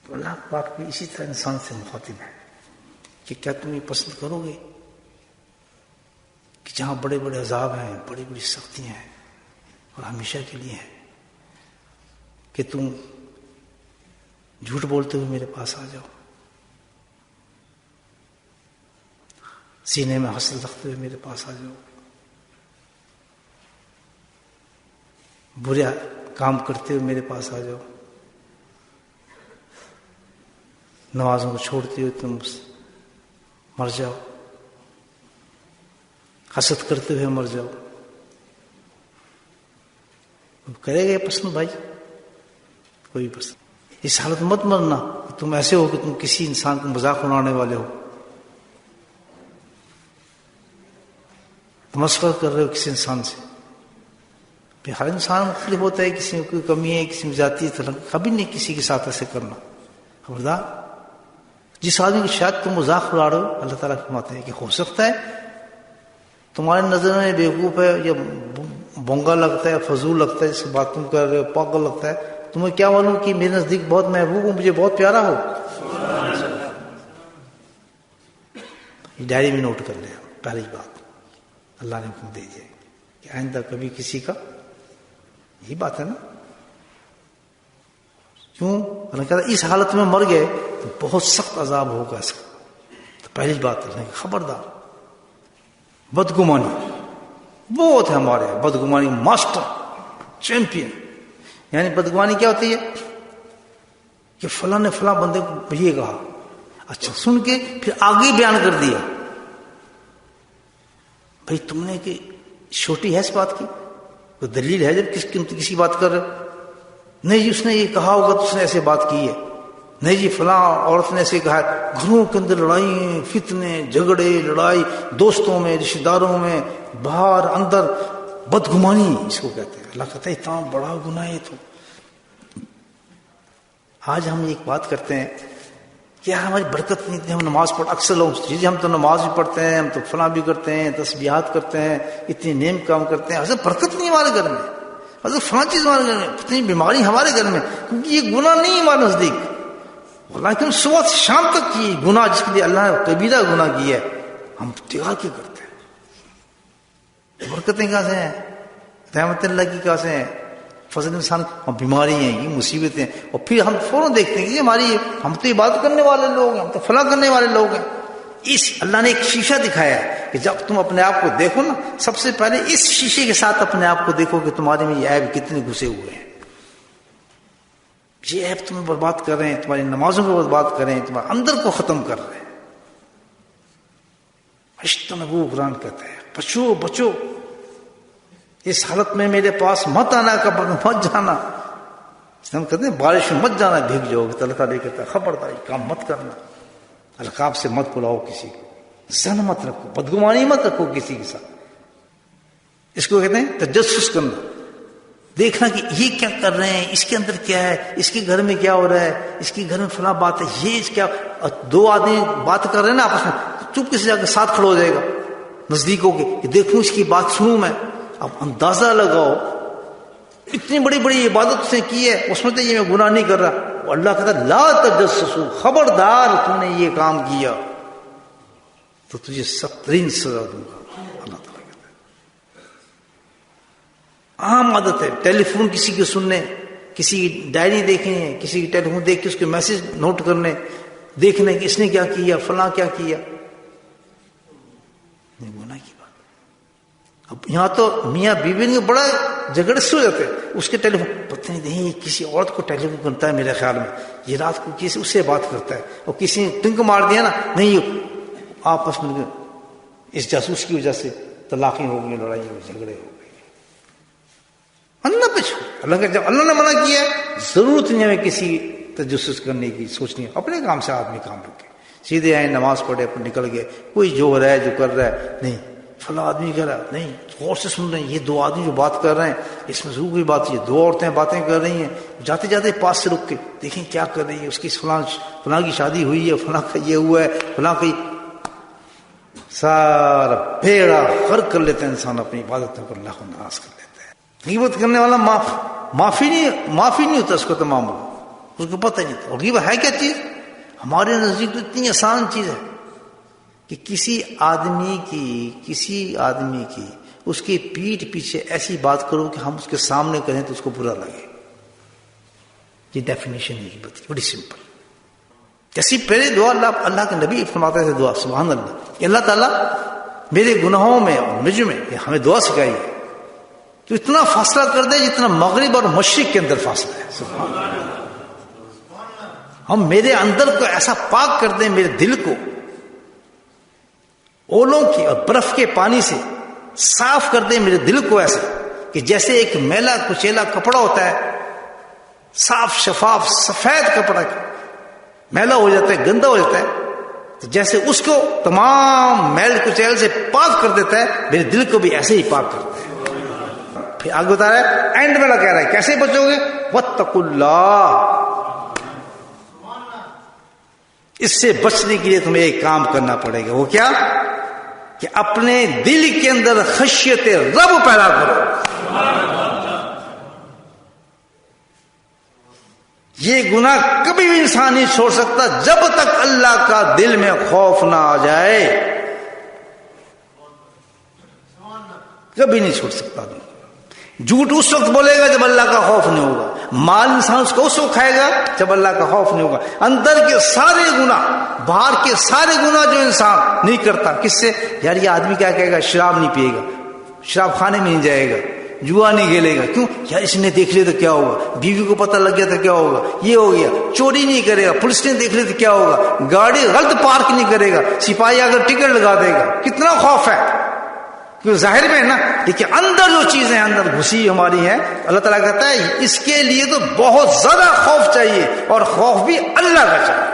تو اللہ پاک بھی اسی طرح انسان سے مخاطب ہے کہ کیا تم یہ پسند کرو گے کہ جہاں بڑے بڑے عذاب ہیں، بڑی بڑی سختیاں ہیں اور ہمیشہ کے لیے ہیں، کہ تم جھوٹ بولتے ہوئے میرے پاس آ جاؤ، سینے میں حسد رکھتے ہوئے میرے پاس آ جاؤ، برے کام کرتے ہوئے میرے پاس آ جاؤ، نمازوں کو چھوڑتے ہوئے تم مر جاؤ، حسد کرتے ہوئے مر جاؤ. کرے گا یہ پسند بھائی؟ کوئی پسند. اس حالت مت مرنا کہ تم ایسے ہو کہ تم کسی انسان کو مذاق اڑانے والے ہو، تمسخر کر رہے ہو کسی انسان سے. ہر انسان مختلف ہوتا ہے، کسی میں کوئی کمی ہے، کسی میں ذاتی ہے، کبھی نہیں کسی کے ساتھ ایسے کرنا. خبردار. جس آدمی کی شاید تم مذاق اڑا رہے ہو، اللہ تعالیٰ فرماتے ہیں کہ ہو سکتا ہے تمہارے نظر میں بیوقوف ہے یا بونگا لگتا ہے، فضول لگتا ہے، جس کی بات تم کر رہے ہو پاگل لگتا ہے، تمہیں کیا معلوم کہ میرے نزدیک بہت محبوب ہو، مجھے بہت پیارا ہو. یہ ڈائری میں نوٹ کر لیں. پہلی بات اللہ نے حکم دے دیا کہ آئندہ کبھی کسی کا، یہی بات ہے نا. کیوں؟ اللہ کہتا ہے اس حالت میں مر گئے تو بہت سخت عذاب ہوگا اس کا. تو پہلی بات ہے خبردار. بدگمانی بہت ہے ہمارے یہاں، بدگمانی ماسٹر چیمپئن. یعنی بدگمانی کیا ہوتی ہے کہ فلاں نے فلاں بندے کو یہ کہا، اچھا سن کے پھر آگے بیان کر دیا. بھائی تم نے کہ چھوٹی ہے اس بات کی کوئی دلیل ہے جب کسی بات کر رہے؟ نہیں جی اس نے یہ کہا ہوگا تو اس نے ایسے بات کی ہے. نہیں جی فلاں عورت نے ایسے کہا ہے. گھروں کے اندر لڑائی، فتنے، جھگڑے، لڑائی، دوستوں میں، رشتہ داروں میں، باہر اندر، بدگمانی اس کو کہتے ہیں. اللہ کہتا ہے اتنا بڑا گناہ ہے. تو آج ہم ایک بات کرتے ہیں کہ ہماری برکت نہیں تھی، ہم نماز پڑھ، اکثر لوگ جی ہم تو نماز بھی پڑھتے ہیں، ہم تو فلاں بھی کرتے ہیں، تسبیحات کرتے ہیں، اتنی نیم کام کرتے ہیں، حضرت برکت نہیں ہمارے گھر میں، حضرت فلاں چیز ہمارے گھر میں، اتنی بیماری ہمارے گھر میں، کیونکہ یہ گناہ نہیں ہمارے نزدیک. لیکن صبح سے شام تک کی گناہ جس کے لیے اللہ نے کبیرہ گناہ کیا ہے، ہم تیار کیوں کرتے ہیں؟ برکتیں کہاں سے ہیں؟ رحمت اللہ کی کہاں سے ہیں؟ فضل انسان. ہم بیماری ہیں، یہ مصیبتیں، اور پھر ہم فوراً دیکھتے ہیں کہ ہماری، ہم تو عبادت کرنے والے لوگ ہیں، ہم تو فلاں کرنے والے لوگ ہیں. اس اللہ نے ایک شیشہ دکھایا ہے کہ جب تم اپنے آپ کو دیکھو نا، سب سے پہلے اس شیشے کے ساتھ اپنے آپ کو دیکھو کہ تمہارے میں یہ عیب کتنے گھسے ہوئے ہیں. یہ عیب تمہیں برباد کر رہے ہیں، تمہاری نمازوں کو برباد کر رہے ہیں، تمہارے اندر کو ختم کر رہے ہیں. اشتنبو قرآن کہتا ہے بچو بچو، اس حالت میں میرے پاس مت آنا، قبر میں مت جانا. ہم کہتے ہیں بارش میں مت جانا، بھیگ جاؤ گے. تو اللہ تعالیٰ کہتا ہے خبردار کام مت کرنا، القاب سے مت بلاؤ کسی کو، زن مت رکھو، بدگمانی مت رکھو کسی کے ساتھ. اس کو کہتے ہیں تجسس کرنا، دیکھنا کہ یہ کیا کر رہے ہیں، اس کے اندر کیا ہے، اس کے گھر میں کیا ہو رہا ہے، اس کے گھر میں فلاں بات ہے، یہ کیا. دو آدمی بات کر رہے ہیں نا آپس میں، چپ سے جا کے ساتھ کھڑا ہو جائے گا نزدیک ہو کے کہ دیکھوں اس کی بات سنوں میں. اب اندازہ لگاؤ اتنی بڑی بڑی عبادت اس نے کی ہے، اس میں تو یہ میں گناہ نہیں کر رہا. اللہ کہتا ہے لا تجسسوا، خبردار تم نے یہ کام کیا تو تجھے سخت ترین سزا دوں گا. اللہ تعالیٰ کہتا ہے عام عادت ہے ٹیلی فون کسی کے سننے، کسی کی ڈائری دیکھنے، کسی کی ٹیلی فون دیکھ کے اس کے میسج نوٹ کرنے، دیکھنے کہ اس نے کیا کیا، فلاں کیا کیا. نہیں گناہ کی بات. اب یہاں تو میاں بیوی نے بڑا جھگڑے سے ہو جاتے ہیں. اس کے ٹیلی فون پتہ نہیں کسی عورت کو ٹیلی فون کرتا ہے، میرے خیال میں یہ رات کو کسی اس سے بات کرتا ہے، اور کسی نے ٹنک مار دیا نا، نہیں آپس میں اس جاسوس کی وجہ سے طلاقیں ہو گئی، لڑائی ہو گئی، جھگڑے ہو گئے. اللہ پہ چھوڑ. اللہ کا جب اللہ نے منع کیا ضرورت نہیں ہمیں کسی تجسس کرنے کی، سوچنی. اپنے کام سے آدمی کام رکھے، سیدھے آئے نماز پڑھے اپنے نکل گئے. کوئی جو ہو رہا ہے جو کر رہا ہے نہیں، فلاں آدمی کہہ رہا ہے نہیں، غور سے سن رہے ہیں یہ دو آدمی جو بات کر رہے ہیں اس میں ضرور کوئی بات، یہ دو عورتیں باتیں کر رہی ہیں. جاتے جاتے پاس سے رک کے دیکھیں کیا کر رہی ہے، اس کی فلاں کی شادی ہوئی ہے، فلاں کا یہ ہوا ہے، فلاں کی. سارا بیڑا غرق کر لیتا ہے انسان اپنی عبادتوں پر، اللہ کو ناراض کر لیتا ہے. غیبت کرنے والا معافی نہیں ہوتا اس کو تمام. اس کو پتہ نہیں تھا. اور غیبت ہے کیا چیز؟ ہمارے نزدیک تو اتنی آسان چیز ہے کہ کسی آدمی کی اس کی پیٹھ پیچھے ایسی بات کرو کہ ہم اس کے سامنے کریں تو اس کو برا لگے. یہ ڈیفینیشن ہے غیبت کی، بڑی سمپل. جیسی پہلے دعا اللہ کے نبی فرماتے تھے دعا سبحان اللہ کہ اللہ تعالیٰ میرے گناہوں میں اور مجھ میں، ہمیں دعا سکھائی ہے تو اتنا فاصلہ کر دے جتنا مغرب اور مشرق کے اندر فاصلہ ہے. سبحان اللہ. ہم میرے اندر کو ایسا پاک کر دیں، میرے دل کو اولوں کی اور برف کے پانی سے صاف کر دیں، میرے دل کو ایسا کہ جیسے ایک میلا کچیلا کپڑا ہوتا ہے، صاف شفاف سفید کپڑا میلا ہو جاتا ہے، گندا ہو جاتا ہے، تو جیسے اس کو تمام میل کچیل سے پاک کر دیتا ہے، میرے دل کو بھی ایسے ہی پاک کرتا ہے. پھر آگے بتا رہا ہے، اینڈ میں کہہ رہا ہے کیسے بچو گے؟ واتقوا اللہ. اس سے بچنے کے لیے تمہیں ایک کام کرنا پڑے گا. وہ کیا؟ کہ اپنے دل کے اندر خشیت رب پیدا کرو. یہ گناہ کبھی بھی انسان نہیں چھوڑ سکتا جب تک اللہ کا دل میں خوف نہ آ جائے. کبھی نہیں چھوڑ سکتا. جھوٹ اس وقت بولے گا جب اللہ کا خوف نہیں ہوگا. مال انسان اس کو اس وقت کھائے گا جب اللہ کا خوف نہیں ہوگا. اندر کے سارے گناہ، باہر کے سارے گناہ جو انسان نہیں کرتا، کس سے؟ یار یہ آدمی کیا کہے گا؟ شراب نہیں پیے گا، شراب کھانے میں نہیں جائے گا، جوا نہیں کھیلے گا. کیوں؟ یار اس نے دیکھ لیا تو کیا ہوگا، بیوی کو پتہ لگ گیا تو کیا ہوگا، یہ ہو گیا. چوری نہیں کرے گا، پولیس نے دیکھ لی تو کیا ہوگا، گاڑی غلط پارک نہیں کرے گا، سپاہی اگر ٹکٹ لگا دے گا. کتنا خوف ہے، کیونکہ ظاہر میں ہے نا. لیکن اندر جو چیزیں اندر گھسی ہماری ہیں، اللہ تعالیٰ کہتا ہے اس کے لیے تو بہت زیادہ خوف چاہیے، اور خوف بھی اللہ کا چاہیے.